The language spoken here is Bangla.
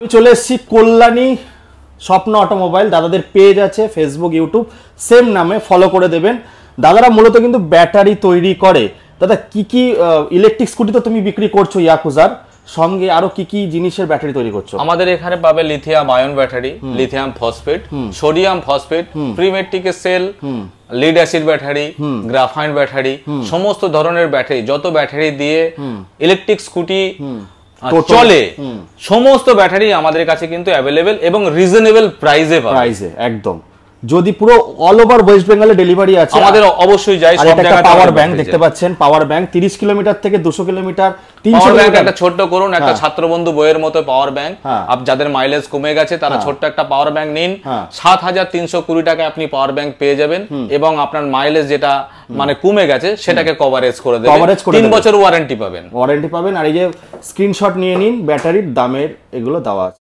আমি চলে এসেছি কল্যাণী স্বপ্ন অটোমোবাইল। দাদাদের পেজ আছে ফেসবুক ইউটিউব সেম নামে, ফলো করে দেবেন। দাদারা মূলত কিন্তু ব্যাটারি তৈরি করে। দাদা কি কি ইলেকট্রিক স্কুটি তো তুমি বিক্রি করছো ইয়াকুজার সঙ্গে, আরো কি কি জিনিসের ব্যাটারি তৈরি করছো? আমাদের এখানে পাবে lithium ion battery, lithium phosphate, sodium phosphate, প্রিমেট্রিকের cell, lead acid battery, graphene battery, সমস্ত ধরনের ব্যাটারি, যত ব্যাটারি দিয়ে ইলেকট্রিক স্কুটি চলে সমস্ত ব্যাটারি আমাদের কাছে কিন্তু অ্যাভেলেবেল এবং রিজনেবল প্রাইসে একদম। যদি পুরো অল ওভার ওয়েস্ট বেঙ্গলে ডেলিভারি আছে আমাদের অবশ্যই যাই। সব জায়গায় পাওয়ার ব্যাংক দেখতে পাচ্ছেন, পাওয়ার ব্যাংক 30 কিলোমিটার থেকে 200 কিলোমিটার 300 কিলোমিটার। একটা ছোট্ট করুন, একটা ছাত্রবন্ধু বইয়ের মতো পাওয়ার ব্যাংক। যাদের মাইলেজ কমে গেছে তারা ছোট্ট একটা পাওয়ার ব্যাংক নিন, 7320 টাকায় আপনি পাওয়ার ব্যাংক পেয়ে যাবেন এবং আপনার মাইলেজ যেটা মানে কমে গেছে সেটাকে কভারেজ করে দেবেন। 3 বছর ওয়ারেন্টি পাবেন। আর এই যে স্ক্রিনশট নিয়ে নিন, ব্যাটারির দামের এগুলো দেওয়া আছে।